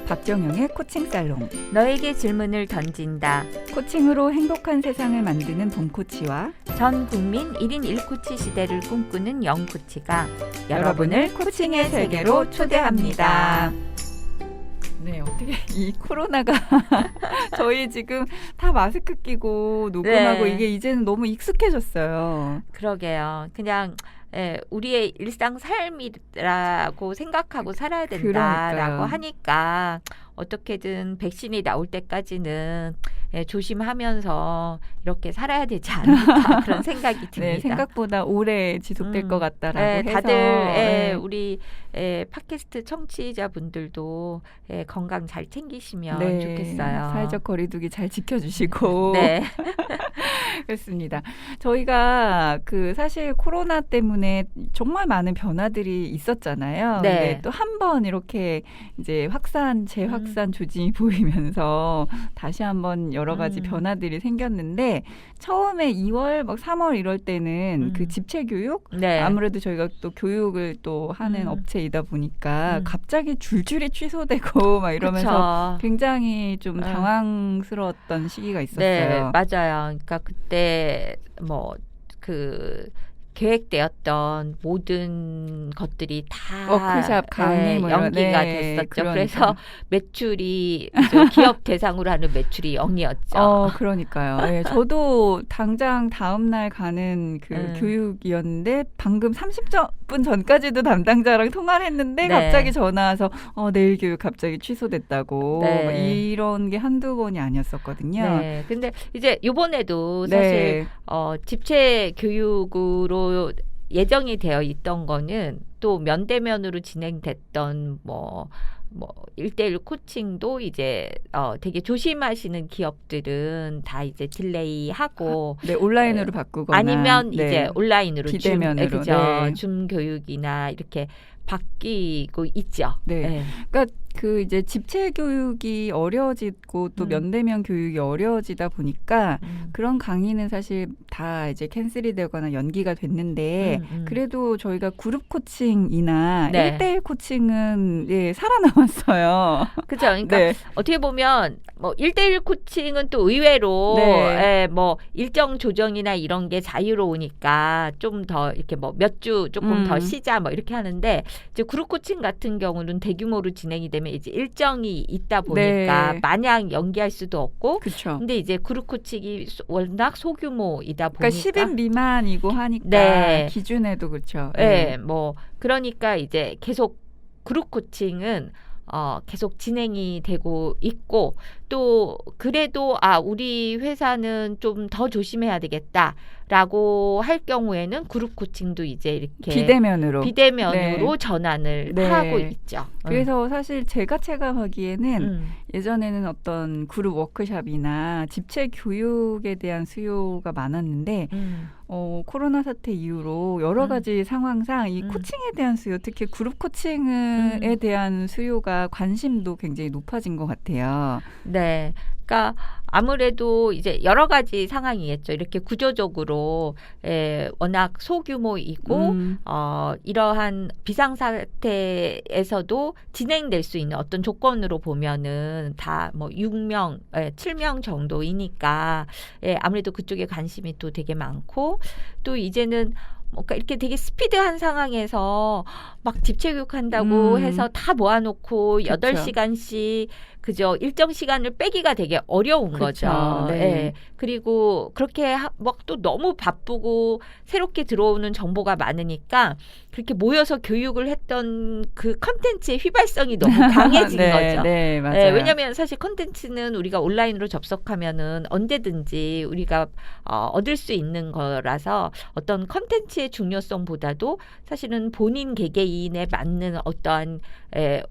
박정영의 코칭 살롱. 너에게 질문을 던진다. 코칭으로 행복한 세상을 만드는 봄코치와 전 국민 1인 1코치 시대를 꿈꾸는 영코치가 여러분을 코칭의 세계로 초대합니다. 네, 어떻게 이 코로나가 저희 지금 다 마스크 끼고 녹음하고 네. 이게 이제는 너무 익숙해졌어요. 그러게요. 그냥 우리의 일상 삶이라고 생각하고 살아야 된다라고 그러니까요. 하니까 어떻게든 백신이 나올 때까지는 조심하면서 이렇게 살아야 되지 않을까 그런 생각이 듭니다. 네, 생각보다 오래 지속될 것 같다라고 해서 다들 우리 팟캐스트 청취자분들도 건강 잘 챙기시면 네, 좋겠어요. 사회적 거리두기 잘 지켜주시고 네. 그렇습니다. 저희가 사실 코로나 때문에 정말 많은 변화들이 있었잖아요. 네. 근데 또 한 번 이렇게 이제 재확산 조짐이 보이면서 다시 한번 여러 가지 변화들이 생겼는데 처음에 2월, 막 3월 이럴 때는 그 집체 교육 네. 아무래도 저희가 또 교육을 또 하는 업체이다 보니까 갑자기 줄줄이 취소되고 막 이러면서 그쵸. 굉장히 좀 당황스러웠던 시기가 있었어요. 네, 맞아요. 그러니까 그때 계획되었던 모든 것들이 다 워크샵, 강의 뭐 이런, 연기가 됐었죠. 그러니까. 그래서 매출이 기업 대상으로 하는 매출이 0이었죠. 그러니까요. 네, 저도 당장 다음 날 가는 교육이었는데 방금 30분 전까지도 담당자랑 통화를 했는데 네. 갑자기 전화 와서 내일 교육 갑자기 취소됐다고. 네. 막 이런 게 한두 번이 아니었었거든요. 네. 근데 이제 이번에도 네. 사실 집체 교육으로 예정이 되어 있던 거는 또 면대면으로 진행됐던 1대1 코칭도 이제 되게 조심하시는 기업들은 다 이제 딜레이하고 네, 온라인으로 바꾸거나 아니면 네. 이제 온라인으로 비대면으로 그죠? 줌 교육이나 이렇게 바뀌고 있죠. 네. 그러니까 이제 집체 교육이 어려워지고 또 면대면 교육이 어려워지다 보니까 그런 강의는 사실 다 이제 캔슬이 되거나 연기가 됐는데 그래도 저희가 그룹 코칭이나 네. 1대1 코칭은 살아남았어요. 그죠. 그러니까 네. 어떻게 보면 1대1 코칭은 또 의외로 네. 일정 조정이나 이런 게 자유로우니까 좀 더 이렇게 몇 주 조금 더 쉬자 이렇게 하는데 이제 그룹 코칭 같은 경우는 대규모로 진행이 되면 이제 일정이 있다 보니까 네. 마냥 연기할 수도 없고 그렇죠. 근데 이제 그룹 코칭이 워낙 소규모이다 보니까 10인 미만이고 하니까 네. 기준에도 그렇죠. 네. 그러니까 이제 계속 그룹 코칭은 계속 진행이 되고 있고 또 그래도 우리 회사는 좀 더 조심해야 되겠다라고 할 경우에는 그룹 코칭도 이제 이렇게 비대면으로 네. 전환을 네. 하고 있죠. 그래서 사실 제가 체감하기에는 예전에는 어떤 그룹 워크샵이나 집체 교육에 대한 수요가 많았는데 코로나 사태 이후로 여러 가지 상황상 이 코칭에 대한 수요, 특히 그룹 코칭에 대한 수요가 관심도 굉장히 높아진 것 같아요. 네. 그러니까 아무래도 이제 여러 가지 상황이겠죠. 이렇게 구조적으로 워낙 소규모이고 이러한 비상사태에서도 진행될 수 있는 어떤 조건으로 보면은 다 6명, 7명 정도이니까 아무래도 그쪽에 관심이 또 되게 많고 또 이제는 뭔가 이렇게 되게 스피드한 상황에서 막 집체 교육한다고 해서 다 모아놓고 그쵸. 8시간씩 그죠. 일정 시간을 빼기가 되게 어려운 그쵸. 거죠. 네. 예. 그리고 그렇게 막 또 너무 바쁘고 새롭게 들어오는 정보가 많으니까 그렇게 모여서 교육을 했던 그 컨텐츠의 휘발성이 너무 강해진 네, 거죠. 네, 맞아요. 예, 왜냐하면 사실 컨텐츠는 우리가 온라인으로 접속하면은 언제든지 우리가 얻을 수 있는 거라서 어떤 컨텐츠의 중요성보다도 사실은 본인 개개인에 맞는 어떠한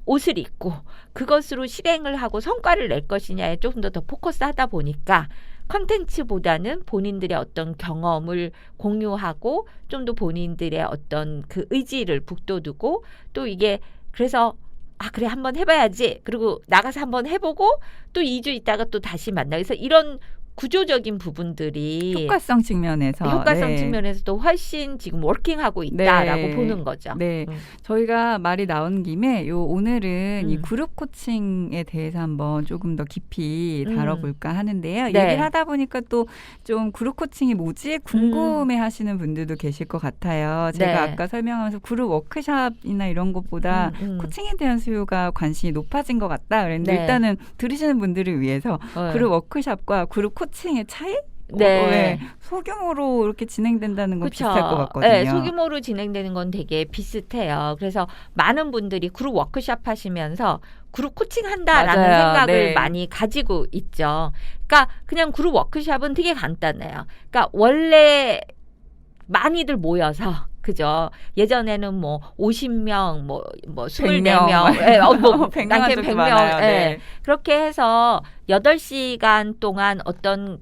옷을 입고 그것으로 실행을 하고 성과를 낼 것이냐에 조금 더 포커스하다 보니까 컨텐츠보다는 본인들의 어떤 경험을 공유하고 좀 더 본인들의 어떤 그 의지를 북돋우고 또 이게 그래서 그래 한번 해봐야지 그리고 나가서 한번 해보고 또 2주 있다가 또 다시 만나 그래서 이런 구조적인 부분들이 효과성 측면에서 네. 측면에서도 훨씬 지금 워킹하고 있다라고 네. 보는 거죠. 네, 저희가 말이 나온 김에 오늘은 이 음. 그룹 코칭에 대해서 한번 조금 더 깊이 다뤄볼까 하는데요. 네. 얘기를 하다 보니까 또 좀 그룹 코칭이 뭐지 궁금해하시는 분들도 계실 것 같아요. 제가 네. 아까 설명하면서 그룹 워크샵이나 이런 것보다 코칭에 대한 수요가 관심이 높아진 것 같다 그랬는데 네. 일단은 들으시는 분들을 위해서 그룹 워크샵과 그룹 코칭의 차이? 네. 소규모로 이렇게 진행된다는 건 그쵸. 비슷할 것 같거든요. 네, 소규모로 진행되는 건 되게 비슷해요. 그래서 많은 분들이 그룹 워크샵 하시면서 그룹 코칭한다라는 맞아요. 생각을 네. 많이 가지고 있죠. 그러니까 그냥 그룹 워크샵은 되게 간단해요. 그러니까 원래 많이들 모여서 그죠. 예전에는 뭐 50명, 뭐 24명, 100명 남캠 100명, 네. 그렇게 해서 8시간 동안 어떤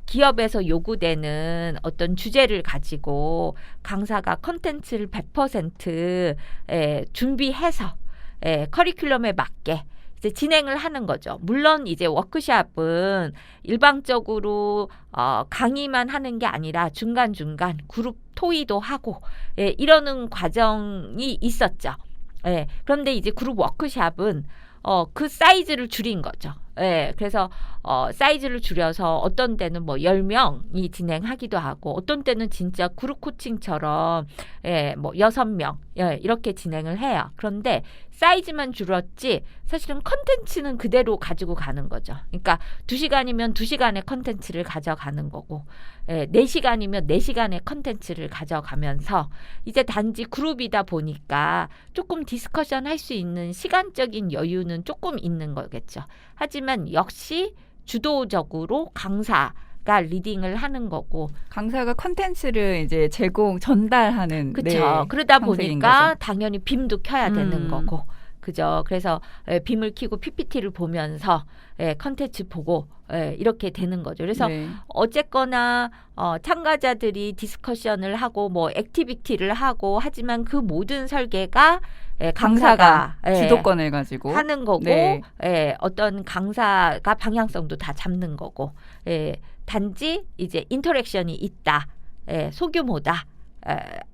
기업에서 요구되는 어떤 주제를 가지고 강사가 컨텐츠를 100% 준비해서 커리큘럼에 맞게 이제 진행을 하는 거죠. 물론 이제 워크샵은 일방적으로 강의만 하는 게 아니라 중간중간 그룹 토의도 하고 이러는 과정이 있었죠. 그런데 이제 그룹 워크샵은 그 사이즈를 줄인 거죠. 그래서 사이즈를 줄여서 어떤 때는 뭐 10명이 진행하기도 하고 어떤 때는 진짜 그룹 코칭처럼 뭐 6명 이렇게 진행을 해요. 그런데 사이즈만 줄었지 사실은 컨텐츠는 그대로 가지고 가는 거죠. 그러니까 2시간이면 2시간의 컨텐츠를 가져가는 거고 4시간이면 4시간의 컨텐츠를 가져가면서 이제 단지 그룹이다 보니까 조금 디스커션 할 수 있는 시간적인 여유는 조금 있는 거겠죠. 하지만 역시 주도적으로 강사가 리딩을 하는 거고 강사가 컨텐츠를 이제 전달하는 그렇죠. 네, 그러다 형태인 보니까 거죠. 당연히 빔도 켜야 되는 거고 그죠. 그래서 빔을 켜고 PPT를 보면서 컨텐츠 보고 이렇게 되는 거죠. 그래서 네. 어쨌거나 참가자들이 디스커션을 하고 뭐 액티비티를 하고 하지만 그 모든 설계가 강사가 주도권을 가지고 하는 거고 네. 어떤 강사가 방향성도 다 잡는 거고 단지 이제 인터랙션이 있다. 소규모다.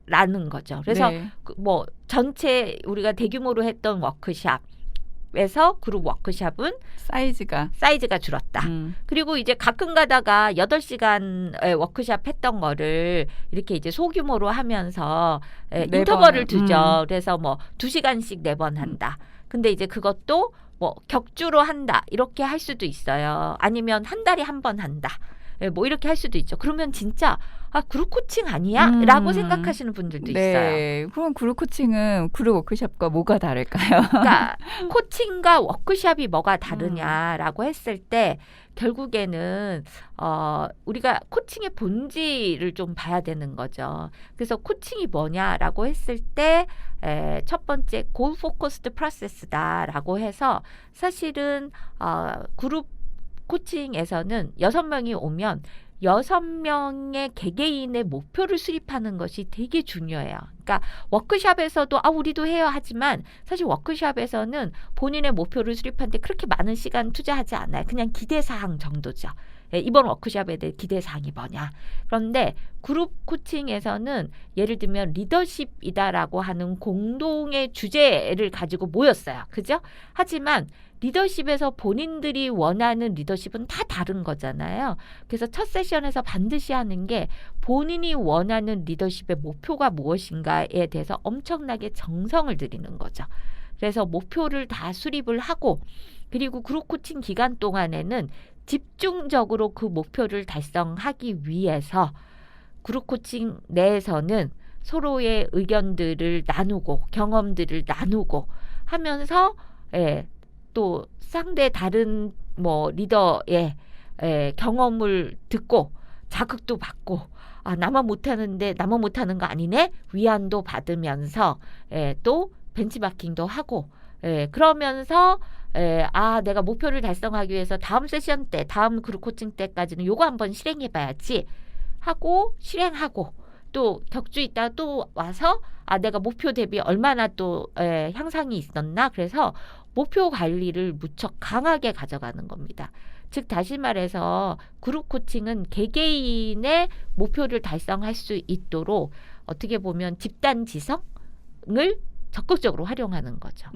라는 거죠. 그래서 네. 뭐 전체 우리가 대규모로 했던 워크샵에서 그룹 워크샵은 사이즈가 줄었다. 그리고 이제 가끔 가다가 8시간 워크샵 했던 거를 이렇게 이제 소규모로 하면서 인터벌을 두죠. 그래서 뭐 2시간씩 4번 한다. 근데 이제 그것도 뭐 격주로 한다. 이렇게 할 수도 있어요. 아니면 한 달에 한 번 한다. 뭐 이렇게 할 수도 있죠. 그러면 진짜 그룹 코칭 아니야? 라고 생각하시는 분들도 네. 있어요. 그럼 그룹 코칭은 그룹 워크샵과 뭐가 다를까요? 그러니까 코칭과 워크샵이 뭐가 다르냐라고 했을 때 결국에는 우리가 코칭의 본질을 좀 봐야 되는 거죠. 그래서 코칭이 뭐냐라고 했을 때 첫 번째 골 포커스드 프로세스다라고 해서 사실은 그룹 코칭에서는 6명이 오면 6명의 개개인의 목표를 수립하는 것이 되게 중요해요. 그러니까 워크샵에서도 우리도 해요 하지만 사실 워크샵에서는 본인의 목표를 수립하는데 그렇게 많은 시간 투자하지 않아요. 그냥 기대사항 정도죠. 이번 워크샵에 대해 기대사항이 뭐냐. 그런데 그룹 코칭에서는 예를 들면 리더십이다라고 하는 공동의 주제를 가지고 모였어요. 그죠? 하지만 리더십에서 본인들이 원하는 리더십은 다 다른 거잖아요. 그래서 첫 세션에서 반드시 하는 게 본인이 원하는 리더십의 목표가 무엇인가에 대해서 엄청나게 정성을 들이는 거죠. 그래서 목표를 다 수립을 하고 그리고 그룹 코칭 기간 동안에는 집중적으로 그 목표를 달성하기 위해서 그룹 코칭 내에서는 서로의 의견들을 나누고 경험들을 나누고 하면서 또 상대 다른 뭐 리더의 경험을 듣고 자극도 받고 나만 못하는데 나만 못하는 거 아니네 위안도 받으면서 또 벤치마킹도 하고 그러면서 내가 목표를 달성하기 위해서 다음 세션 때 다음 그룹 코칭 때까지는 요거 한번 실행해 봐야지 하고 실행하고 또 격주 있다가 또 와서 내가 목표 대비 얼마나 또 향상이 있었나 그래서 목표 관리를 무척 강하게 가져가는 겁니다. 즉 다시 말해서 그룹 코칭은 개개인의 목표를 달성할 수 있도록 어떻게 보면 집단 지성을 적극적으로 활용하는 거죠.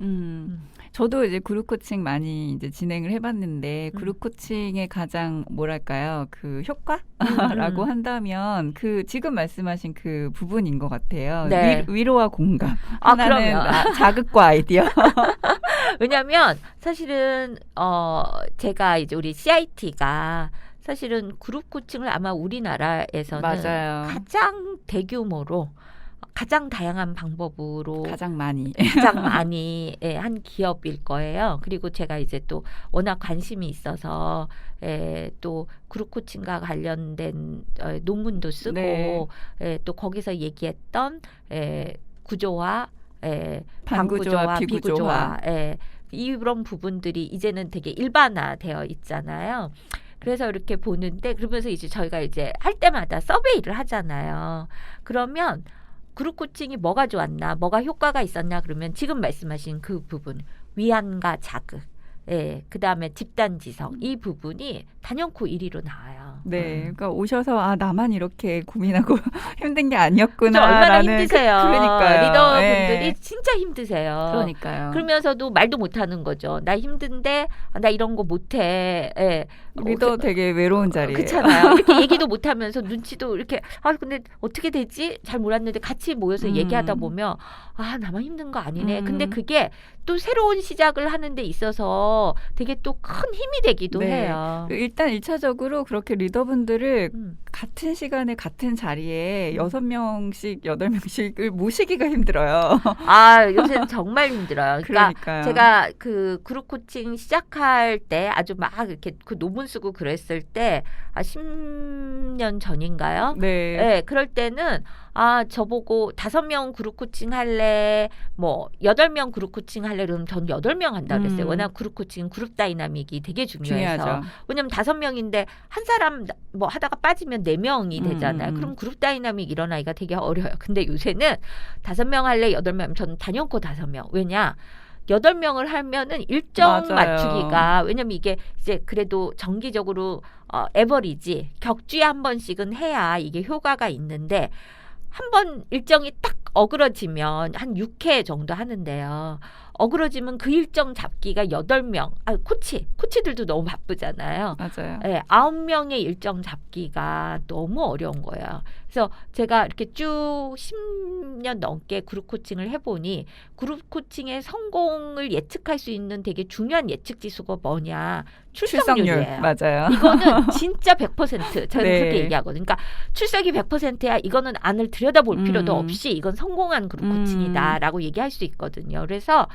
저도 이제 그룹 코칭 많이 이제 진행을 해봤는데 그룹 코칭의 가장 뭐랄까요 그 효과라고 한다면 그 지금 말씀하신 그 부분인 것 같아요. 네. 위로와 공감. 하나는 그럼요. 자극과 아이디어. 왜냐하면 사실은 제가 이제 우리 CIT가 사실은 그룹 코칭을 아마 우리나라에서는 맞아요. 가장 대규모로 가장 다양한 방법으로 가장 많이 한 기업일 거예요. 그리고 제가 이제 또 워낙 관심이 있어서 또 그룹 코칭과 관련된 논문도 쓰고 네. 또 거기서 얘기했던 구조화, 반구조화, 비구조화. 이런 부분들이 이제는 되게 일반화되어 있잖아요. 그래서 이렇게 보는데 그러면서 이제 저희가 이제 할 때마다 서베이를 하잖아요. 그러면 그룹 코칭이 뭐가 좋았나, 뭐가 효과가 있었나 그러면 지금 말씀하신 그 부분 위안과 자극, 그다음에 집단 지성 이 부분이 단연코 1위로 나와요. 네, 그러니까 오셔서 나만 이렇게 고민하고 힘든 게 그죠? 아니었구나. 얼마나 힘드세요. 그러니까요. 리더분들이 진짜 힘드세요. 그러니까요. 그러면서도 말도 못하는 거죠. 나 힘든데 나 이런 거 못해. 리더 되게 외로운 자리예요. 그렇잖아요. 이렇게 얘기도 못하면서 눈치도 이렇게 근데 어떻게 되지? 잘 몰랐는데 같이 모여서 얘기하다 보면 나만 힘든 거 아니네. 근데 그게 또 새로운 시작을 하는 데 있어서 되게 또 큰 힘이 되기도 해요. 일단 1차적으로 그렇게 리더분들을 같은 시간에 같은 자리에 6명씩 8명씩을 모시기가 힘들어요. 요새는 정말 힘들어요. 그러니까 제가 그 그룹 코칭 시작할 때 아주 막 이렇게 그 논문 쓰고 그랬을 때 10년 전인가요? 네. 그럴 때는 저보고 5명 그룹 코칭 할래, 뭐 8명 그룹 코칭 할래 그러면 전 8명 한다 그랬어요. 워낙 그룹 코칭 그룹 다이나믹이 되게 중요해서. 중요하죠. 왜냐면 5명인데 한 사람 뭐 하다가 빠지면 4명이 되잖아요. 그럼 그룹 다이나믹 일어나기가 되게 어려워요. 근데 요새는 5명 할래, 8명 저는 단연코 5명. 왜냐? 8명을 하면은 일정 맞아요. 맞추기가 왜냐면 이게 이제 그래도 정기적으로 에버리지 격주에 한 번씩은 해야 이게 효과가 있는데 한 번 일정이 딱 어그러지면 한 6회 정도 하는데요. 어그러지면 그 일정 잡기가 8명. 코치들도 너무 바쁘잖아요. 맞아요. 9명의 일정 잡기가 너무 어려운 거예요. 그래서 제가 이렇게 쭉 10년 넘게 그룹 코칭을 해보니 그룹 코칭의 성공을 예측할 수 있는 되게 중요한 예측 지수가 뭐냐? 출석률이에요. 맞아요. 이거는 진짜 100% 저는 네. 그렇게 얘기하거든요. 그러니까 출석이 100%야. 이거는 안을 들여다볼 필요도 없이 이건 성공한 그룹 코칭이다라고 얘기할 수 있거든요. 그래서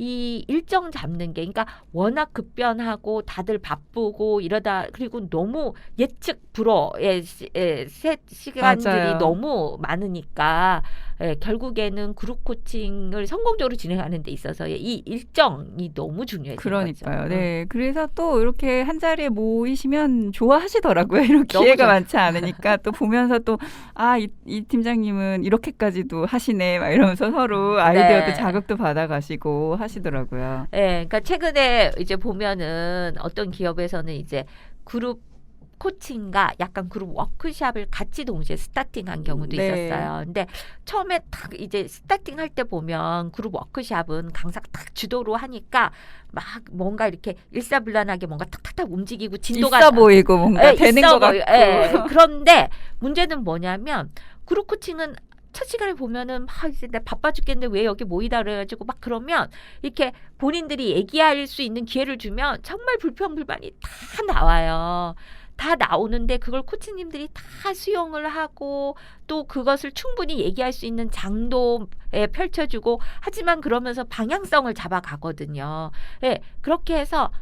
이 일정 잡는 게 그러니까 워낙 급변하고 다들 바쁘고 이러다 그리고 너무 예측 불허의 시간들이 맞아요. 너무 많으니까 결국에는 그룹 코칭을 성공적으로 진행하는 데 있어서 이 일정이 너무 중요해진 그러니까요. 거죠. 네. 그래서 또 이렇게 한 자리에 모이시면 좋아하시더라고요. 이런 기회가 많지 않으니까 또 보면서 또 이 팀장님은 이렇게까지도 하시네 막 이러면서 서로 아이디어도 자극도 받아가시고 하시더라고요. 그러니까 최근에 이제 보면은 어떤 기업에서는 이제 그룹 코칭과 약간 그룹 워크샵을 같이 동시에 스타팅한 경우도 있었어요. 근데 처음에 딱 이제 스타팅할 때 보면 그룹 워크샵은 강사가 딱 주도로 하니까 막 뭔가 이렇게 일사불란하게 뭔가 탁탁탁 움직이고 진도가 있어 보이고 뭔가 되는 것 같고. 그런데 문제는 뭐냐면 그룹 코칭은 첫 시간에 보면은 이제 나 바빠 죽겠는데 왜 여기 모이다 그래가지고 막 그러면 이렇게 본인들이 얘기할 수 있는 기회를 주면 정말 불평불만이 다 나와요. 다 나오는데 그걸 코치님들이 다 수용을 하고 또 그것을 충분히 얘기할 수 있는 장도에 펼쳐주고 하지만 그러면서 방향성을 잡아가거든요. 그렇게 해서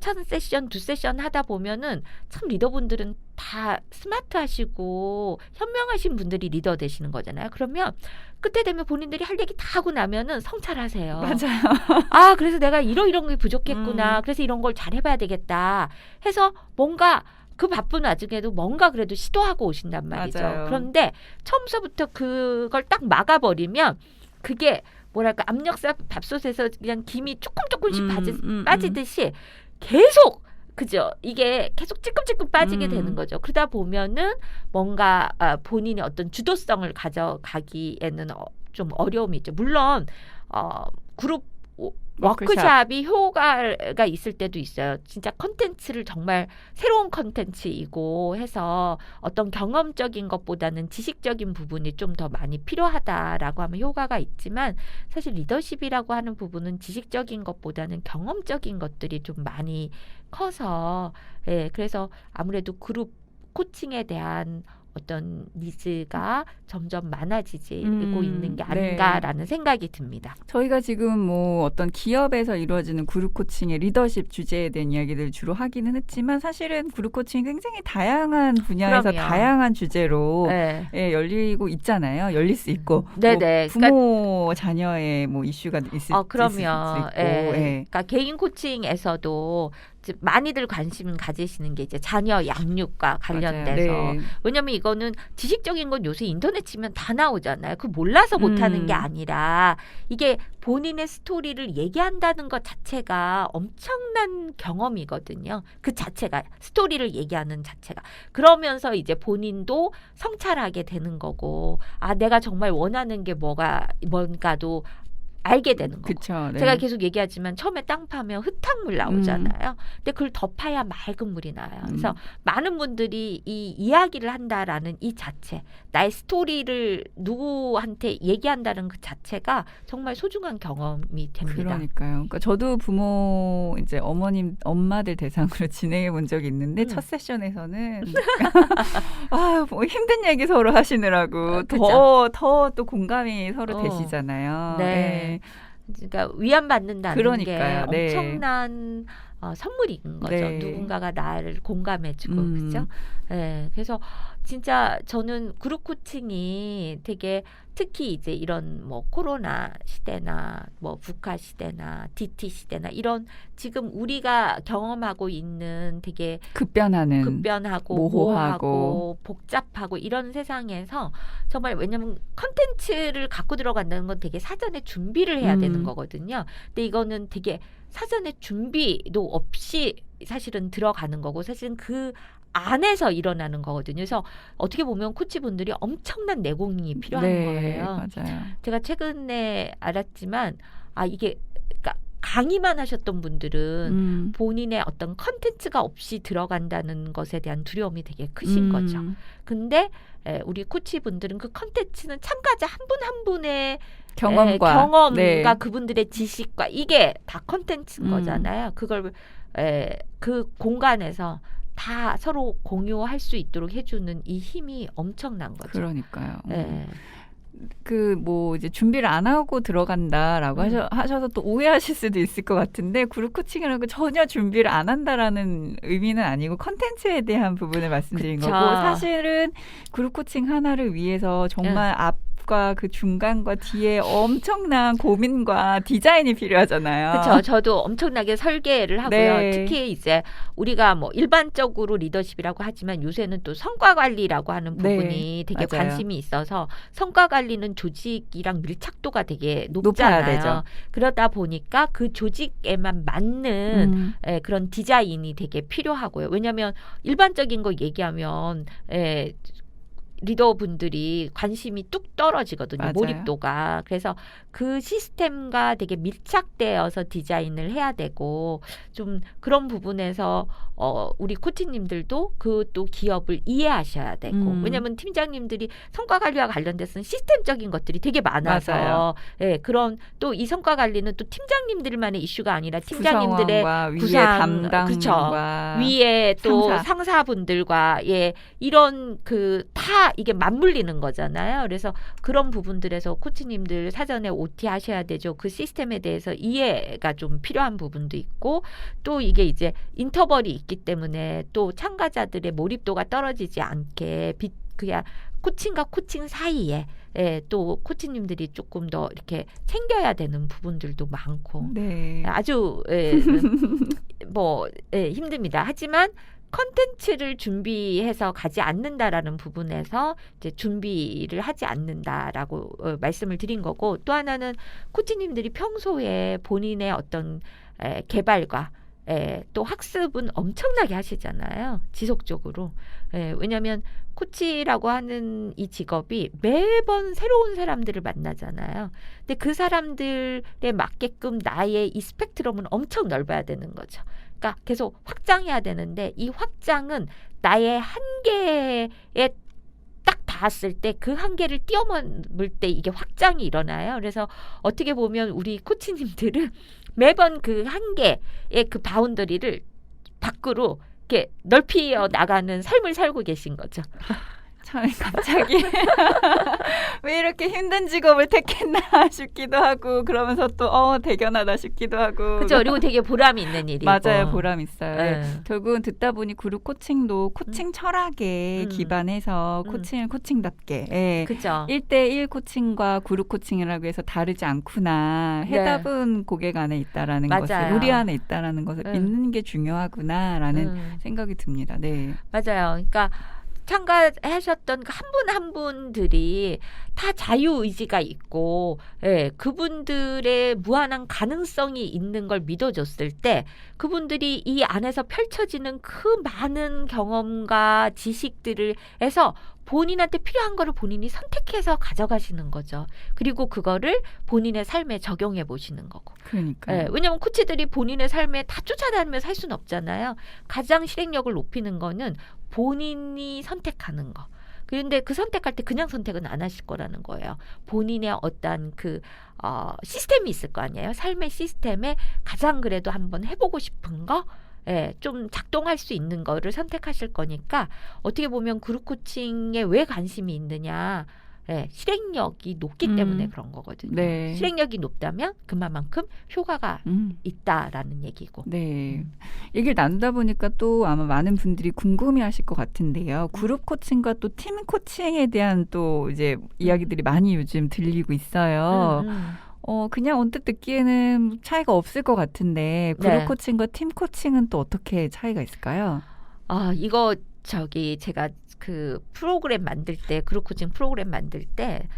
첫 세션, 2세션 하다 보면은 참 리더분들은 다 스마트하시고 현명하신 분들이 리더 되시는 거잖아요. 그러면 그때 되면 본인들이 할 얘기 다 하고 나면은 성찰하세요. 맞아요. 그래서 내가 이런 게 부족했구나. 그래서 이런 걸 잘 해봐야 되겠다. 해서 뭔가 그 바쁜 와중에도 뭔가 그래도 시도하고 오신단 말이죠. 맞아요. 그런데 처음서부터 그걸 딱 막아버리면 그게 뭐랄까 압력밥솥에서 그냥 김이 조금씩 빠지듯이 계속 그죠? 이게 계속 찔끔찔끔 빠지게 되는 거죠. 그러다 보면은 뭔가 본인의 어떤 주도성을 가져가기에는 좀 어려움이 있죠. 물론 그룹 워크샵이 효과가 있을 때도 있어요. 진짜 컨텐츠를 정말 새로운 컨텐츠이고 해서 어떤 경험적인 것보다는 지식적인 부분이 좀 더 많이 필요하다라고 하면 효과가 있지만 사실 리더십이라고 하는 부분은 지식적인 것보다는 경험적인 것들이 좀 많이 커서 그래서 아무래도 그룹 코칭에 대한 어떤 니즈가 점점 많아지고 있는 게 아닌가라는 생각이 듭니다. 저희가 지금 뭐 어떤 기업에서 이루어지는 그룹 코칭의 리더십 주제에 대한 이야기를 주로 하기는 했지만 사실은 그룹 코칭이 굉장히 다양한 분야에서 그럼요. 다양한 주제로 열리고 있잖아요. 열릴 수 있고 네네. 뭐 부모 자녀의 뭐 이슈가 있을 수 있고 그러니까 개인 코칭에서도 많이들 관심 가지시는 게 이제 자녀 양육과 관련돼서 왜냐하면 이거는 지식적인 건 요새 인터넷 치면 다 나오잖아요. 그 몰라서 못하는 게 아니라 이게 본인의 스토리를 얘기한다는 것 자체가 엄청난 경험이거든요. 그 자체가 스토리를 얘기하는 자체가 그러면서 이제 본인도 성찰하게 되는 거고 내가 정말 원하는 게 뭔가도 알게 되는 거고. 그쵸, 제가 계속 얘기하지만 처음에 땅 파면 흙탕물 나오잖아요. 근데 그걸 더 파야 맑은 물이 나와요. 그래서 많은 분들이 이 이야기를 한다라는 이 자체, 나의 스토리를 누구한테 얘기한다는 그 자체가 정말 소중한 경험이 됩니다. 그러니까요. 그러니까 저도 부모 이제 엄마들 대상으로 진행해 본 적이 있는데 첫 세션에서는 뭐 힘든 얘기 서로 하시느라고 더 또 공감이 서로 되시잖아요. 네. 그러니까 위안받는다는 그러니까요. 게 엄청난 선물인 거죠. 누군가가 나를 공감해주고 그렇죠. 그래서 진짜 저는 그룹 코칭이 되게 특히 이제 이런 뭐 코로나 시대나 뭐 북한 시대나 DT 시대나 이런 지금 우리가 경험하고 있는 되게 급변하고 모호하고 복잡하고 이런 세상에서 정말 왜냐면 컨텐츠를 갖고 들어간다는 건 되게 사전에 준비를 해야 되는 거거든요. 근데 이거는 되게 사전에 준비도 없이 사실은 들어가는 거고 사실은 그 안에서 일어나는 거거든요. 그래서 어떻게 보면 코치분들이 엄청난 내공이 필요한 거예요. 맞아요. 제가 최근에 알았지만 이게 그러니까 강의만 하셨던 분들은 본인의 어떤 컨텐츠가 없이 들어간다는 것에 대한 두려움이 되게 크신 거죠. 근데 우리 코치분들은 그 컨텐츠는 참가자 한 분 한 분의 경험과 그분들의 지식과 이게 다 컨텐츠인 거잖아요. 그걸 그 공간에서 다 서로 공유할 수 있도록 해주는 이 힘이 엄청난 거죠. 그러니까요. 그 뭐 이제 준비를 안 하고 들어간다라고 하셔서 또 오해하실 수도 있을 것 같은데 그룹 코칭이라고 전혀 준비를 안 한다라는 의미는 아니고 컨텐츠에 대한 부분을 말씀드린 거고 사실은 그룹 코칭 하나를 위해서 정말 앞과 그 중간과 뒤에 엄청난 고민과 디자인이 필요하잖아요. 그렇죠. 저도 엄청나게 설계를 하고요. 특히 이제 우리가 뭐 일반적으로 리더십이라고 하지만 요새는 또 성과 관리라고 하는 부분이 되게 관심이 있어서 성과 관리는 조직이랑 밀착도가 되게 높잖아요. 높아야 되죠. 그러다 보니까 그 조직에만 맞는 그런 디자인이 되게 필요하고요. 왜냐하면 일반적인 거 얘기하면 리더분들이 관심이 뚝 떨어지거든요. 맞아요. 몰입도가. 그래서 그 시스템과 되게 밀착되어서 디자인을 해야 되고 좀 그런 부분에서 우리 코치님들도 그 또 기업을 이해하셔야 되고 왜냐하면 팀장님들이 성과 관리와 관련돼서는 시스템적인 것들이 되게 많아서 그런 또 이 성과 관리는 또 팀장님들만의 이슈가 아니라 팀장님들의 위에 담당과 그렇죠. 위에 또 상사분들과 이런 다 이게 맞물리는 거잖아요. 그래서 그런 부분들에서 코치님들 사전에 OT 하셔야 되죠. 그 시스템에 대해서 이해가 좀 필요한 부분도 있고 또 이게 이제 인터벌이 있기 때문에 또 참가자들의 몰입도가 떨어지지 않게 그냥 코칭과 코칭 사이에 또 코치님들이 조금 더 이렇게 챙겨야 되는 부분들도 많고 아주 힘듭니다. 하지만 컨텐츠를 준비해서 가지 않는다라는 부분에서 이제 준비를 하지 않는다라고 말씀을 드린 거고, 또 하나는 코치님들이 평소에 본인의 어떤 개발과 또 학습은 엄청나게 하시잖아요. 지속적으로. 왜냐하면 코치라고 하는 이 직업이 매번 새로운 사람들을 만나잖아요. 근데 그 사람들에 맞게끔 나의 이 스펙트럼은 엄청 넓어야 되는 거죠. 그러니까 계속 확장해야 되는데, 이 확장은 나의 한계에 딱 닿았을 때 그 한계를 뛰어넘을 때 이게 확장이 일어나요. 그래서 어떻게 보면 우리 코치님들은 매번 그 한계의 그 바운더리를 밖으로 이렇게 넓혀 나가는 삶을 살고 계신 거죠. 저는 갑자기 왜 이렇게 힘든 직업을 택했나 싶기도 하고, 그러면서 또 대견하다 싶기도 하고. 그렇죠. 그리고 되게 보람이 있는 일이고. 맞아요. 보람 있어요. 네. 결국은 듣다 보니 그룹 코칭도 코칭 철학에 기반해서 코칭을 코칭답게 그렇죠. 1대1 코칭과 그룹 코칭이라고 해서 다르지 않구나. 해답은 고객 안에 있다라는 맞아요. 것을, 우리 안에 있다라는 것을 믿는 게 중요하구나라는 생각이 듭니다. 네. 맞아요. 그러니까 참가하셨던 한 분 한 분들이 다 자유의지가 있고, 그분들의 무한한 가능성이 있는 걸 믿어줬을 때 그분들이 이 안에서 펼쳐지는 그 많은 경험과 지식들을 해서 본인한테 필요한 거를 본인이 선택해서 가져가시는 거죠. 그리고 그거를 본인의 삶에 적용해 보시는 거고. 그러니까요. 왜냐하면 코치들이 본인의 삶에 다 쫓아다니면서 살 수는 없잖아요. 가장 실행력을 높이는 거는 본인이 선택하는 거. 그런데 그 선택할 때 그냥 선택은 안 하실 거라는 거예요. 본인의 어떤 그 시스템이 있을 거 아니에요. 삶의 시스템에 가장 그래도 한번 해보고 싶은 거, 좀 작동할 수 있는 거를 선택하실 거니까, 어떻게 보면 그룹 코칭에 왜 관심이 있느냐. 실행력이 높기 때문에 그런 거거든요. 네. 실행력이 높다면 그만큼 효과가 있다라는 얘기고. 네. 얘기를 나누다 보니까 또 아마 많은 분들이 궁금해하실 것 같은데요. 그룹 코칭과 또 팀 코칭에 대한 또 이제 이야기들이 많이 요즘 들리고 있어요. 그냥 언뜻 듣기에는 차이가 없을 것 같은데, 그룹 코칭과 팀 코칭은 또 어떻게 차이가 있을까요? 이거 제가 그 프로그램 만들 때, 그룹 코칭 프로그램 만들 때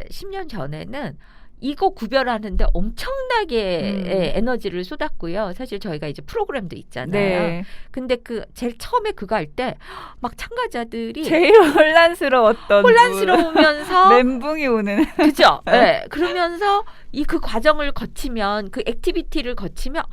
10년 전에는 이거 구별하는데 엄청나게 에너지를 쏟았고요. 사실 저희가 이제 프로그램도 있잖아요. 네. 근데 제일 처음에 그거 할 때 막 참가자들이 제일 혼란스러우면서 멘붕이 오는. 그죠? 그러면서 그 과정을 거치면, 그 액티비티를 거치면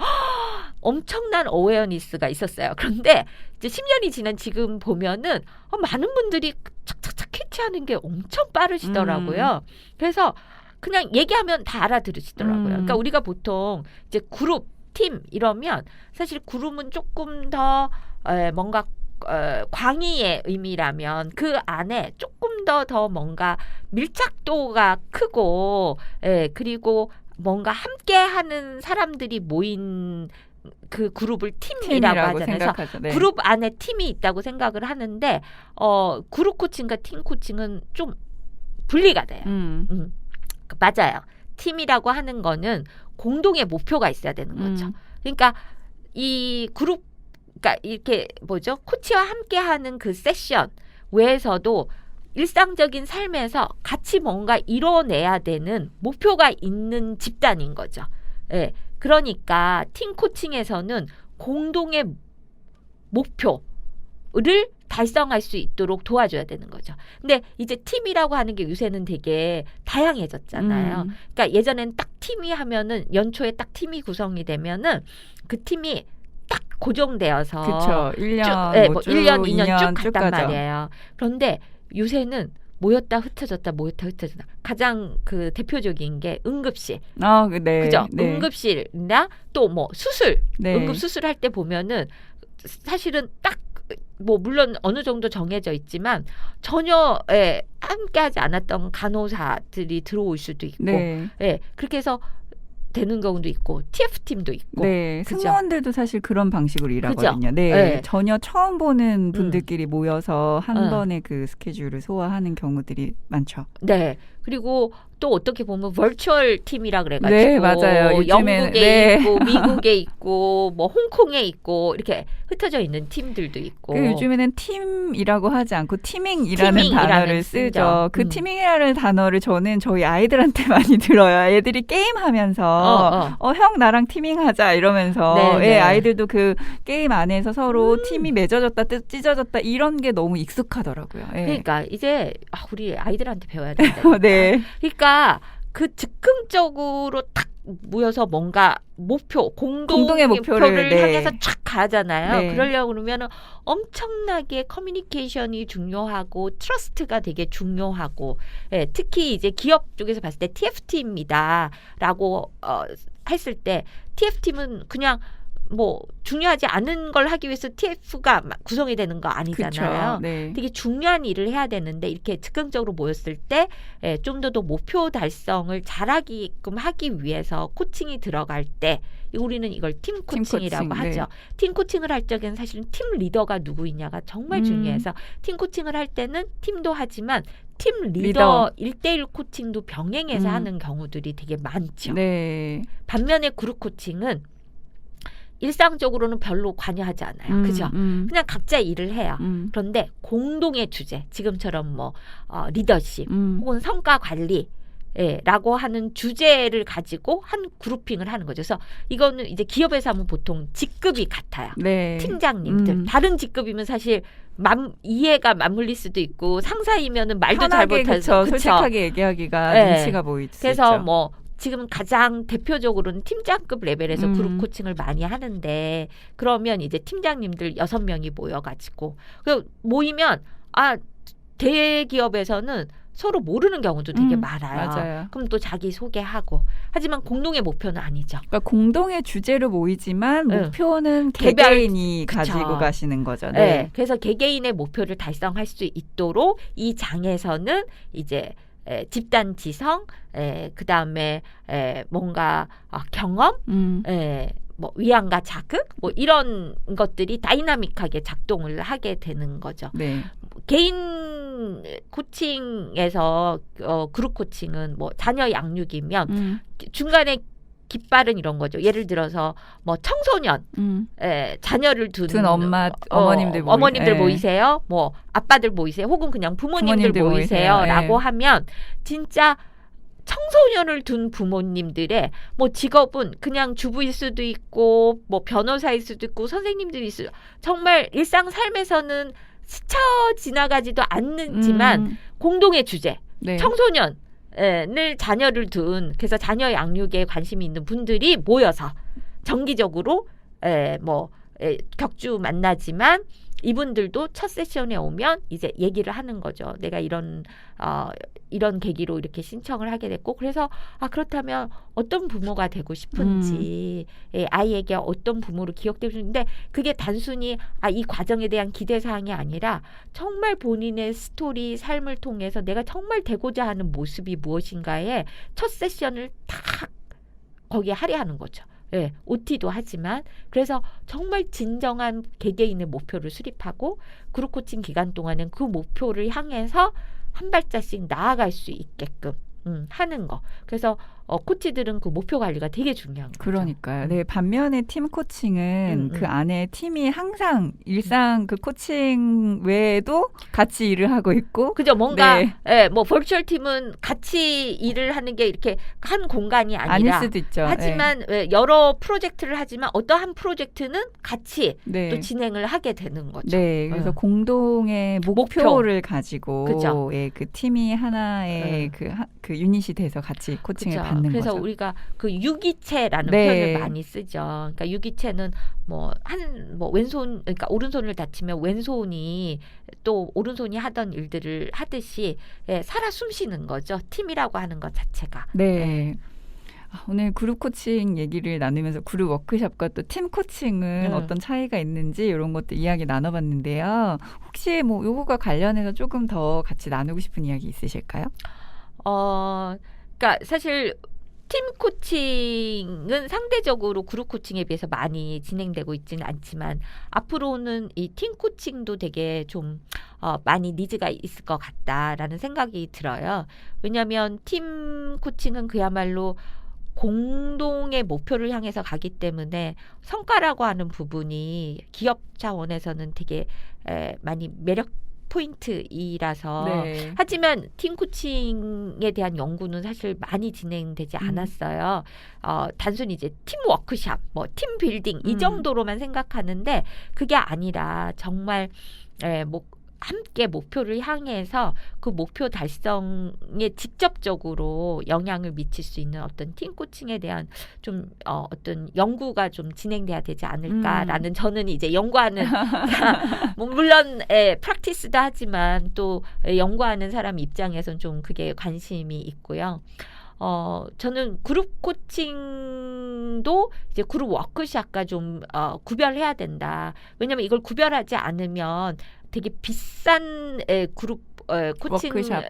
엄청난 어웨어니스가 있었어요. 그런데 이제 10년이 지난 지금 보면은 많은 분들이 착착착 캐치하는 게 엄청 빠르시더라고요. 그래서 그냥 얘기하면 다 알아들으시더라고요. 그러니까 우리가 보통 이제 그룹, 팀 이러면 사실 그룹은 조금 더 뭔가 광의의 의미라면 그 안에 조금 더 뭔가 밀착도가 크고, 그리고 뭔가 함께하는 사람들이 모인 그 그룹을 팀이라고 하잖아요. 생각하죠. 네. 그룹 안에 팀이 있다고 생각을 하는데, 그룹 코칭과 팀 코칭은 좀 분리가 돼요. 맞아요. 팀이라고 하는 거는 공동의 목표가 있어야 되는 거죠. 그러니까 이 그룹, 그러니까 이렇게 코치와 함께하는 그 세션 외에서도 일상적인 삶에서 같이 뭔가 이뤄내야 되는 목표가 있는 집단인 거죠. 그러니까 팀 코칭에서는 공동의 목표를 달성할 수 있도록 도와줘야 되는 거죠. 근데 이제 팀이라고 하는 게 요새는 되게 다양해졌잖아요. 그러니까 예전엔 딱 팀이 하면은 연초에 딱 팀이 구성이 되면은 그 팀이 딱 고정되어서 그렇죠. 1년, 1년, 2년 쭉 갔단 가죠. 말이에요. 그런데 요새는 모였다 흩어졌다, 모였다 흩어졌다. 가장 그 대표적인 게 응급실. 네. 그죠? 네. 응급실이나 또 수술. 네. 응급수술 할 때 보면은 사실은 딱 물론 어느 정도 정해져 있지만 전혀 함께하지 않았던 간호사들이 들어올 수도 있고, 네. 그렇게 해서 되는 경우도 있고, TF팀도 있고. 네, 그죠? 승무원들도 사실 그런 방식으로 일하거든요. 네. 네. 전혀 처음 보는 분들끼리 모여서 한 번에 그 스케줄을 소화하는 경우들이 많죠. 네. 그리고 또 어떻게 보면 버추얼 팀이라 그래가지고 네, 맞아요. 요즘에는, 영국에 네. 있고 미국에 있고 뭐 홍콩에 있고 이렇게 흩어져 있는 팀들도 있고. 그 요즘에는 팀이라고 하지 않고 티밍이라는 티밍이라는 단어를 쓰죠. 쓰죠. 그 티밍이라는 단어를 저는 저희 아이들한테 많이 들어요. 애들이 게임하면서 형 나랑 티밍하자 이러면서 네, 예, 네. 아이들도 그 게임 안에서 서로 팀이 맺어졌다 찢어졌다 이런 게 너무 익숙하더라고요. 예. 그러니까 이제 우리 아이들한테 배워야 된다. 네. 그러니까 그 즉흥적으로 탁 모여서 뭔가 공동의 목표를 네. 향해서 쫙 가잖아요. 네. 그러려고 그러면은 엄청나게 커뮤니케이션이 중요하고 트러스트가 되게 중요하고 예, 특히 이제 기업 쪽에서 봤을 때 TF팀이다라고 했을 때 TF팀은 그냥 뭐 중요하지 않은 걸 하기 위해서 TF가 구성이 되는 거 아니잖아요. 네. 되게 중요한 일을 해야 되는데 이렇게 즉흥적으로 모였을 때 좀 더 목표 달성을 잘하게끔 하기 위해서 코칭이 들어갈 때 우리는 이걸 팀 코칭이라고 코칭, 하죠. 네. 팀 코칭을 할 적에는 사실은 팀 리더가 누구이냐가 정말 중요해서 팀 코칭을 할 때는 팀도 하지만 팀 리더 1대1 코칭도 병행해서 하는 경우들이 되게 많죠. 네. 반면에 그룹 코칭은 일상적으로는 별로 관여하지 않아요. 그죠? 그냥 각자 일을 해요. 그런데 공동의 주제, 지금처럼 뭐 리더십 혹은 성과 관리 라고 하는 주제를 가지고 한 그룹핑을 하는 거죠. 그래서 이거는 이제 기업에서 하면 보통 직급이 같아요. 네. 팀장님들. 다른 직급이면 사실 이해가 맞물릴 수도 있고 상사이면은 말도 잘 편하게, 못해서 솔직하게 얘기하기가 네. 눈치가 보일 수 그래서 있죠. 뭐 지금 가장 대표적으로는 팀장급 레벨에서 그룹 코칭을 많이 하는데 그러면 이제 팀장님들 6명이 모여가지고 모이면 대기업에서는 서로 모르는 경우도 되게 많아요. 맞아요. 그럼 또 자기 소개하고 하지만 공동의 목표는 아니죠. 그러니까 공동의 주제로 모이지만 목표는 개별, 개개인이 가지고 가시는 거죠. 네. 네. 그래서 개개인의 목표를 달성할 수 있도록 이 장에서는 이제 집단 지성, 그 다음에 뭔가 경험, 뭐 위안과 자극, 뭐 이런 것들이 다이나믹하게 작동을 하게 되는 거죠. 네. 개인 코칭에서 그룹 코칭은 뭐 자녀 양육이면 중간에 깃발은 이런 거죠. 예를 들어서 뭐 청소년 자녀를 둔 어머님들 모이세요. 뭐 아빠들 모이세요. 혹은 그냥 부모님들 모이세요라고 하면 진짜 청소년을 둔 부모님들의 뭐 직업은 그냥 주부일 수도 있고 뭐 변호사일 수도 있고 선생님들이 있어요. 정말 일상 삶에서는 스쳐 지나가지도 않지만 공동의 주제 네. 청소년 을 자녀를 둔 그래서 자녀 양육에 관심이 있는 분들이 모여서 정기적으로 격주 만나지만 이분들도 첫 세션에 오면 이제 얘기를 하는 거죠. 내가 이런 계기로 이렇게 신청을 하게 됐고 그래서 그렇다면 어떤 부모가 되고 싶은지 아이에게 어떤 부모로 기억되고 싶은데 그게 단순히 이 과정에 대한 기대사항이 아니라 정말 본인의 스토리 삶을 통해서 내가 정말 되고자 하는 모습이 무엇인가에 첫 세션을 딱 거기에 할애하는 거죠. 네, OT도 하지만 그래서 정말 진정한 개개인의 목표를 수립하고 그룹 코칭 기간 동안은 그 목표를 향해서 한 발자씩 나아갈 수 있게끔 하는 거. 그래서 코치들은 그 목표 관리가 되게 중요한 거죠. 그러니까요. 네, 반면에 팀 코칭은 그 안에 팀이 항상 일상 그 코칭 외에도 같이 일을 하고 있고 그죠. 뭔가 뭐 버추얼 팀은 같이 일을 하는 게 이렇게 한 공간이 아니라 아닐 수도 있죠. 하지만 여러 프로젝트를 하지만 어떠한 프로젝트는 같이 또 진행을 하게 되는 거죠. 네, 그래서 공동의 목표를 가지고 그 팀이 하나의 그 유닛이 돼서 같이 코칭을 받는 그래서 거죠. 우리가 그 유기체라는 표현을 많이 쓰죠. 그러니까 유기체는 왼손 그러니까 오른손을 다치면 왼손이 또 오른손이 하던 일들을 하듯이 살아 숨쉬는 거죠. 팀이라고 하는 것 자체가. 네. 오늘 그룹 코칭 얘기를 나누면서 그룹 워크숍과 또 팀 코칭은 어떤 차이가 있는지 이런 것도 이야기 나눠봤는데요. 혹시 뭐 요거가 관련해서 조금 더 같이 나누고 싶은 이야기 있으실까요? 그러니까 사실 팀 코칭은 상대적으로 그룹 코칭에 비해서 많이 진행되고 있지는 않지만 앞으로는 이 팀 코칭도 되게 좀 많이 니즈가 있을 것 같다라는 생각이 들어요. 왜냐하면 팀 코칭은 그야말로 공동의 목표를 향해서 가기 때문에 성과라고 하는 부분이 기업 차원에서는 되게 많이 매력 포인트이라서 네. 하지만 팀 코칭에 대한 연구는 사실 많이 진행되지 않았어요. 단순히 이제 팀 워크샵, 뭐 팀 빌딩 이 정도로만 생각하는데 그게 아니라 정말 뭐 함께 목표를 향해서 그 목표 달성에 직접적으로 영향을 미칠 수 있는 어떤 팀 코칭에 대한 좀 어떤 연구가 좀 진행돼야 되지 않을까라는 저는 이제 연구하는 뭐 물론 프랙티스도 하지만 또 연구하는 사람 입장에서는 좀 그게 관심이 있고요. 저는 그룹 코칭도 이제 그룹 워크샵과 좀 구별해야 된다. 왜냐하면 이걸 구별하지 않으면 되게 비싼 그룹 코칭 워크샵.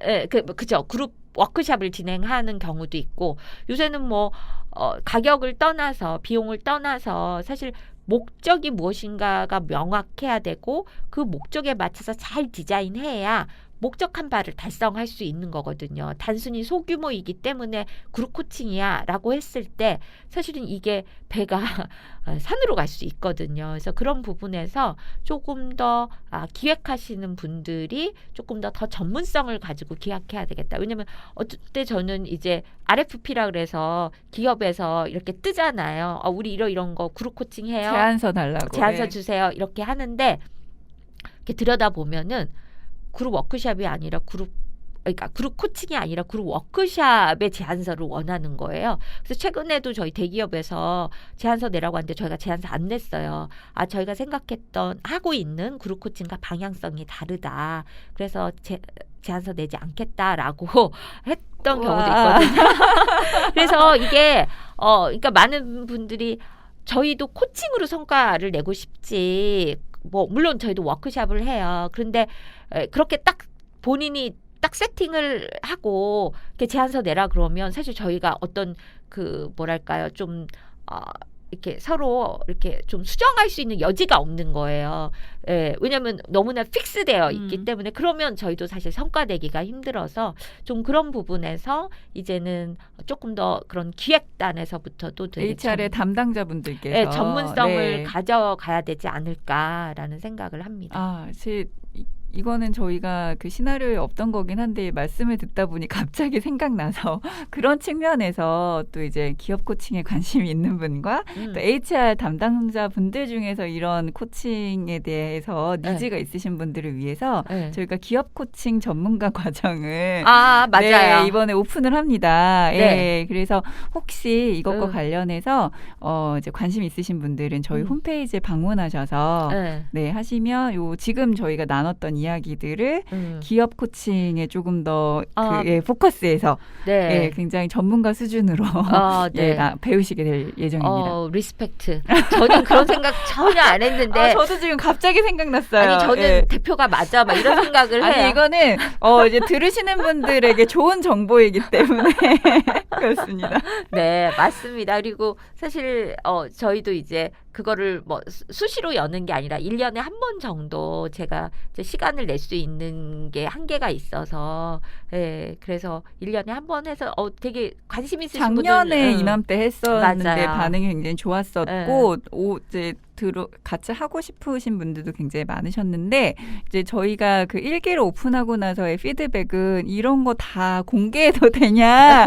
그죠. 그룹 워크샵을 진행하는 경우도 있고 요새는 뭐 가격을 떠나서 비용을 떠나서 사실 목적이 무엇인가가 명확해야 되고 그 목적에 맞춰서 잘 디자인해야 목적한 바를 달성할 수 있는 거거든요. 단순히 소규모이기 때문에 그룹 코칭이야 라고 했을 때 사실은 이게 배가 산으로 갈 수 있거든요. 그래서 그런 부분에서 조금 더 기획하시는 분들이 조금 더 전문성을 가지고 기획해야 되겠다. 왜냐하면 어때 저는 이제 RFP라 그래서 기업에서 이렇게 뜨잖아요. 우리 이런 거 그룹 코칭 해요. 제안서 달라고. 제안서 네. 주세요. 이렇게 하는데 이렇게 들여다보면은 그룹 워크샵이 아니라 그러니까 그룹 코칭이 아니라 그룹 워크샵의 제안서를 원하는 거예요. 그래서 최근에도 저희 대기업에서 제안서 내라고 하는데 저희가 제안서 안 냈어요. 저희가 생각했던 하고 있는 그룹 코칭과 방향성이 다르다. 그래서 제안서 내지 않겠다라고 했던 경우도 있거든요. 그래서 이게 그러니까 많은 분들이 저희도 코칭으로 성과를 내고 싶지. 뭐 물론 저희도 워크샵을 해요. 그런데 그렇게 딱 본인이 딱 세팅을 하고 이렇게 제안서 내라 그러면 사실 저희가 어떤 그 뭐랄까요 좀 이렇게 서로 이렇게 좀 수정할 수 있는 여지가 없는 거예요. 왜냐하면 너무나 픽스되어 있기 때문에 그러면 저희도 사실 성과 내기가 힘들어서 좀 그런 부분에서 이제는 조금 더 그런 기획단에서부터도 되게 HR의 담당자분들께서 전문성을 가져가야 되지 않을까라는 생각을 합니다. 이거는 저희가 그 시나리오에 없던 거긴 한데 말씀을 듣다 보니 갑자기 생각나서 그런 측면에서 또 이제 기업 코칭에 관심이 있는 분과 또 HR 담당자 분들 중에서 이런 코칭에 대해서 니즈가 있으신 분들을 위해서 저희가 기업 코칭 전문가 과정을 맞아요. 이번에 오픈을 합니다. 네. 그래서 혹시 이것과 관련해서 이제 관심 있으신 분들은 저희 홈페이지에 방문하셔서 하시면 지금 저희가 나눴던 이야기들을 기업 코칭에 조금 더 포커스해서 굉장히 전문가 수준으로 배우시게 될 예정입니다. 리스펙트. 저는 그런 생각 전혀 안 했는데. 저도 지금 갑자기 생각났어요. 저는 대표가 맞아, 막 이런 생각을 해요. 이거는 이제 들으시는 분들에게 좋은 정보이기 때문에 그렇습니다. 네, 맞습니다. 그리고 사실 저희도 이제 그거를 뭐 수시로 여는 게 아니라 1년에 한 번 정도 제가 이제 시간을 낼 수 있는 게 한계가 있어서 그래서 1년에 한 번 해서 되게 관심 있으신 분들 작년에 이맘때 했었는데 맞아요. 반응이 굉장히 좋았었고 이제 같이 하고 싶으신 분들도 굉장히 많으셨는데 이제 저희가 그 1기를 오픈하고 나서의 피드백은 이런 거 다 공개해도 되냐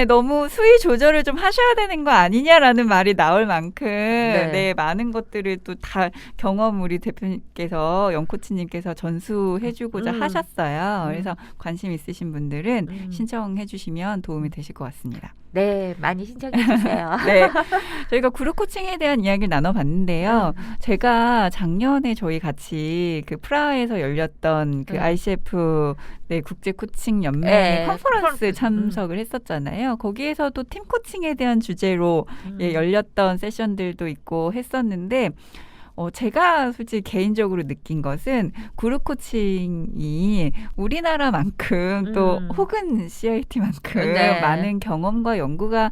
너무 수위 조절을 좀 하셔야 되는 거 아니냐라는 말이 나올 만큼 많은 것들을 또 다 경험 우리 대표님께서 영코치님께서 전수해주고자 하셨어요. 그래서 관심 있으신 분들은 신청해 주시면 도움이 되실 것 같습니다. 네, 많이 신청해 주세요. 네, 저희가 그룹 코칭에 대한 이야기를 나눠봤는데요. 제가 작년에 저희 같이 그 프라하에서 열렸던 그 ICF 국제 코칭 연맹 컨퍼런스 참석을 했었잖아요. 거기에서도 팀 코칭에 대한 주제로 열렸던 세션들도 있고 했었는데 제가 솔직히 개인적으로 느낀 것은 그룹 코칭이 우리나라만큼 또 혹은 CIT만큼 네. 많은 경험과 연구가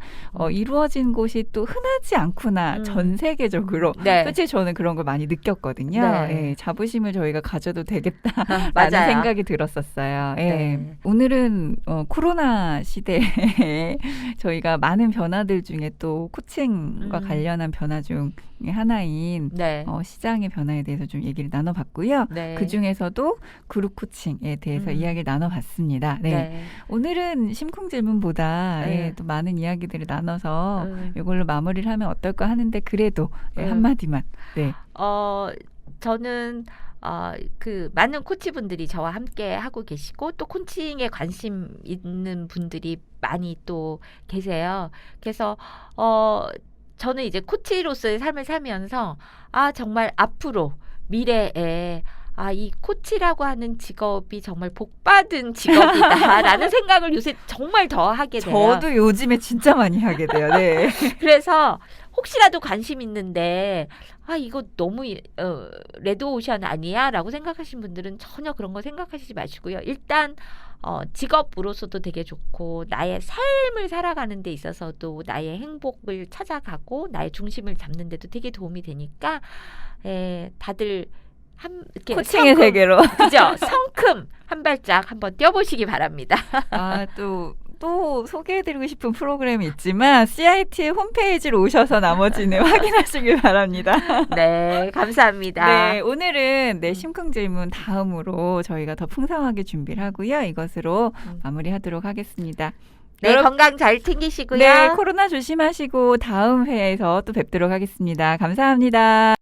이루어진 곳이 또 흔하지 않구나. 전 세계적으로. 네. 솔직히 저는 그런 걸 많이 느꼈거든요. 네. 예, 자부심을 저희가 가져도 되겠다라는 맞아요. 생각이 들었었어요. 예. 네. 오늘은 코로나 시대에 저희가 많은 변화들 중에 또 코칭과 관련한 변화 중에 하나인 네. 시장의 변화에 대해서 좀 얘기를 나눠봤고요. 네. 그 중에서도 그룹 코칭에 대해서 이야기를 나눠봤습니다. 네. 네. 오늘은 심쿵 질문보다 네. 예, 또 많은 이야기들을 나눠서 이걸로 마무리를 하면 어떨까 하는데 그래도 한마디만. 네. 저는 그 많은 코치분들이 저와 함께 하고 계시고 또 코칭에 관심 있는 분들이 많이 또 계세요. 그래서 저는 이제 코치로서의 삶을 살면서 정말 앞으로 미래에 이 코치라고 하는 직업이 정말 복받은 직업이다라는 생각을 요새 정말 더 하게 돼요. 저도 요즘에 진짜 많이 하게 돼요. 네. 그래서 혹시라도 관심 있는데 이거 너무 레드오션 아니야? 라고 생각하시는 분들은 전혀 그런 거 생각하시지 마시고요. 일단 직업으로서도 되게 좋고 나의 삶을 살아가는 데 있어서도 나의 행복을 찾아가고 나의 중심을 잡는 데도 되게 도움이 되니까 다들 이렇게 코칭의 세계로. 그죠? 성큼 한 발짝 한번 뛰어보시기 바랍니다. 또 소개해드리고 싶은 프로그램이 있지만 CIT의 홈페이지로 오셔서 나머지는 확인하시길 바랍니다. 네, 감사합니다. 네, 오늘은 심쿵 질문 다음으로 저희가 더 풍성하게 준비를 하고요. 이것으로 마무리하도록 하겠습니다. 네, 건강 잘 챙기시고요. 네, 코로나 조심하시고 다음 회에서 또 뵙도록 하겠습니다. 감사합니다.